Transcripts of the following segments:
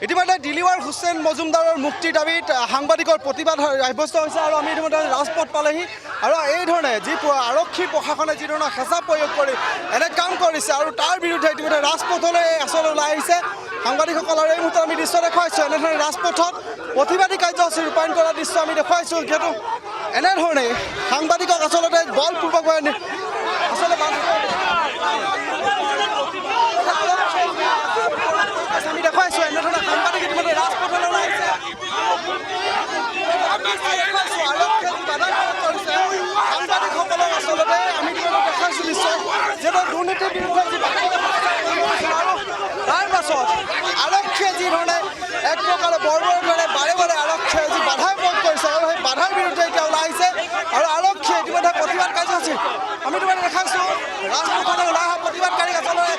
ইতিমধ্যে দিলৱাৰ হুছেইন মজুমদাৰৰ মুক্তিৰ দাবীত সাংবাদিকৰ প্ৰতিবাদ সাব্যস্ত হৈছে আৰু আমি ইতিমধ্যে ৰাজপথ পালেহি আৰু এই ধৰণে যি আৰক্ষী প্ৰশাসনে যি ধৰণৰ হেঁচা প্ৰয়োগ কৰি এনে কাম কৰিছে আৰু তাৰ বিৰুদ্ধে ইতিমধ্যে ৰাজপথলৈ আচলতে ওলাই আহিছে সাংবাদিকসকল। আৰু এই মুহূৰ্তত আমি দৃশ্য দেখুৱাইছোঁ এনেধৰণে ৰাজপথত প্ৰতিবাদী কাৰ্যসূচী ৰূপায়ণ কৰা দৃশ্য আমি দেখুৱাইছোঁ, যিহেতু এনেধৰণে সাংবাদিকক আচলতে বলপূৰ্বকভাৱে আমি দেখুৱাইছোঁ এনেধৰণে সাংবাদিক ইতিমধ্যে ৰাজপথলৈ ওলাই আহিছে। সাংবাদিকসকলক আচলতে আমি দেখাইছোঁ নিশ্চয় যিহেতু দুৰ্নীতিৰ বিৰুদ্ধে যি আৰু তাৰ পাছত আৰক্ষীয়ে যি ধৰণে এক প্ৰকাৰে বৰ্বৰৰ দৰে বাৰে বাৰে আৰক্ষীয়ে যি বাধা প্ৰয়োগ কৰিছে আৰু সেই বাধাৰ বিৰুদ্ধে এতিয়া ওলাই আহিছে আৰু আৰক্ষীয়ে ইতিমধ্যে প্ৰতিবাদ কাৰ্যসূচী আমি তোমাক দেখাইছোঁ ৰাজপথলৈ ওলাই অহা প্ৰতিবাদকাৰীক আচলতে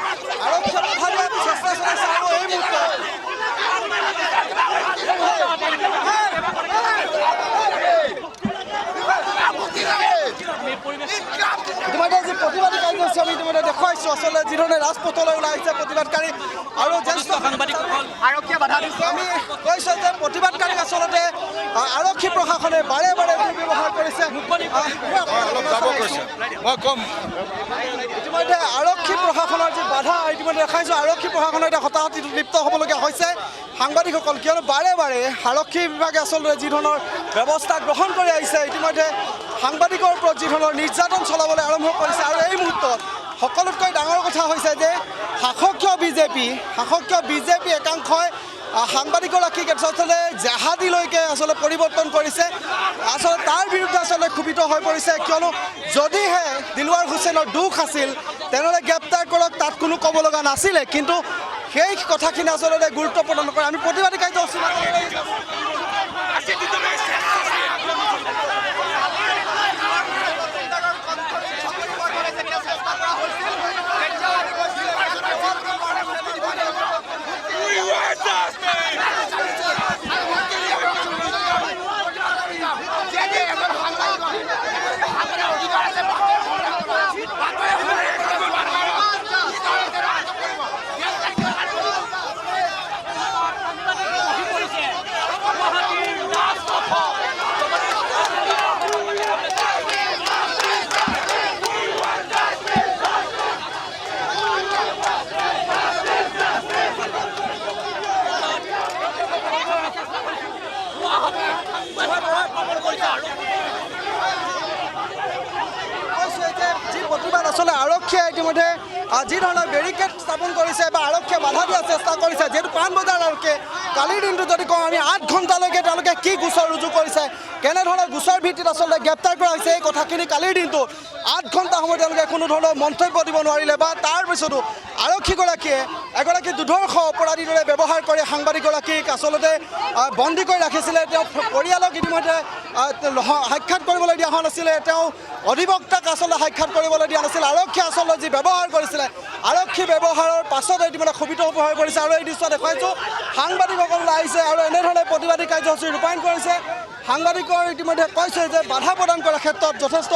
আৰক্ষীয়ে বাধা দিয়াৰ চেষ্টা চলাইছে আৰু এই মুহূৰ্তত ইতিমধ্যে যি প্ৰতিবাদী কাৰ্যসূচী আমি ইতিমধ্যে দেখুৱাইছোঁ আচলতে যি ধৰণে ৰাজপথলৈ ওলাই আহিছে প্ৰতিবাদকাৰী আৰু জ্যেষ্ঠ সাংবাদিকসকল আৰক্ষীয়ে বাধা দিছে। আমি কৈছোঁ যে প্ৰতিবাদকাৰীক আচলতে আৰক্ষী প্ৰশাসনে বাৰে বাৰে ব্যৱহাৰ কৰিছে। ইতিমধ্যে আৰক্ষী প্ৰশাসনৰ যি বাধা ইতিমধ্যে দেখাইছোঁ আৰক্ষী প্ৰশাসনৰ এতিয়া হতাহতিত লিপ্ত হ'বলগীয়া হৈছে সাংবাদিকসকল, কিয়নো বাৰে বাৰে আৰক্ষী বিভাগে আচলতে যি ধৰণৰ ব্যৱস্থা গ্ৰহণ কৰি আহিছে ইতিমধ্যে সাংবাদিকৰ ওপৰত যি ধৰণৰ নিৰ্যাতন চলাবলৈ আৰম্ভ কৰিছে। আৰু এই মুহূৰ্তত সকলোতকৈ ডাঙৰ কথা হৈছে যে শাসকীয় বিজেপি একাংশই সাংবাদিকগৰাকীক আচলতে জেহাদীলৈকে আচলতে পৰিৱৰ্তন কৰিছে। আচলতে তাৰ বিৰুদ্ধে আচলতে ক্ষোভিত হৈ পৰিছে, কিয়নো যদিহে দিলৱাৰ হুছেইনৰ দুখ আছিল তেনেহ'লে গ্ৰেপ্তাৰ কৰক, তাত কোনো ক'ব লগা নাছিলে, কিন্তু সেই কথাখিনি আচলতে গুৰুত্ব প্ৰদান নকৰে। আমি প্ৰতিবাদী কাৰ্যসূচী আচলতে আৰক্ষীয়ে ইতিমধ্যে যি ধৰণৰ বেৰিকেড স্থাপন কৰিছে বা আৰক্ষীয়ে বাধা দিয়াৰ চেষ্টা কৰিছে, যিহেতু পাণবজাৰ আৰক্ষীয়ে কালিৰ দিনটো যদি কওঁ আমি 8 ঘণ্টালৈকে তেওঁলোকে কি গোচৰ ৰুজু কৰিছে, কেনেধৰণৰ গোচৰ ভিত্তিত আচলতে গ্ৰেপ্তাৰ কৰা হৈছে এই কথাখিনি কালিৰ দিনটো 8 ঘণ্টা সময় তেওঁলোকে কোনো ধৰণৰ মন্তব্য দিব নোৱাৰিলে বা তাৰপিছতো আৰক্ষীগৰাকীয়ে এগৰাকী দুৰ্ধৰ্ষ অপৰাধীৰ দৰে ব্যৱহাৰ কৰি সাংবাদিকগৰাকীক আচলতে বন্দী কৰি ৰাখিছিলে। তেওঁ পৰিয়ালক ইতিমধ্যে সাক্ষাৎ কৰিবলৈ দিয়া হোৱা নাছিলে, তেওঁ অধিবক্তাক আচলতে সাক্ষাৎ কৰিবলৈ দিয়া নাছিল। আৰক্ষীয়ে আচলতে যি ব্যৱহাৰ কৰিছিলে আৰক্ষী ব্যৱহাৰৰ পাছত ইতিমধ্যে ক্ষোভিত হৈ পৰিছে। আৰু এই দৃশ্য দেখুৱাইছোঁ সাংবাদিকসকল আহিছে আৰু এনেধৰণে প্ৰতিবাদী কাৰ্যসূচী ৰূপায়ণ কৰিছে। সাংবাদিকৰ ইতিমধ্যে কৈছে যে বাধা প্ৰদান কৰাৰ ক্ষেত্ৰত যথেষ্ট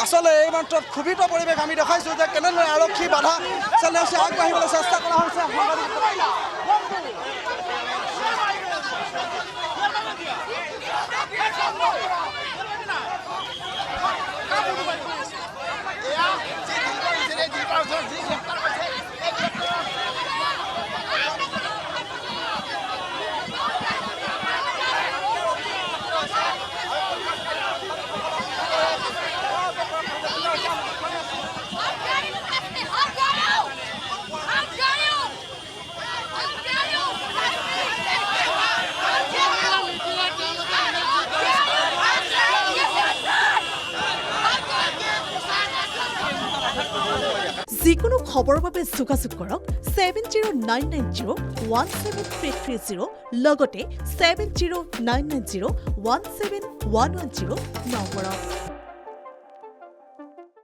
আচলতে এই মাত্ৰত ক্ষোভিত পৰিৱেশ আমি দেখাইছোঁ যে কেনেদৰে আৰক্ষী বাধা চলাই আগবাঢ়িবলৈ চেষ্টা কৰা হৈছে। যিকোনো খবৰৰ বাবে যোগাযোগ কৰক 7099017330 লগতে 7099017110 নম্বৰত।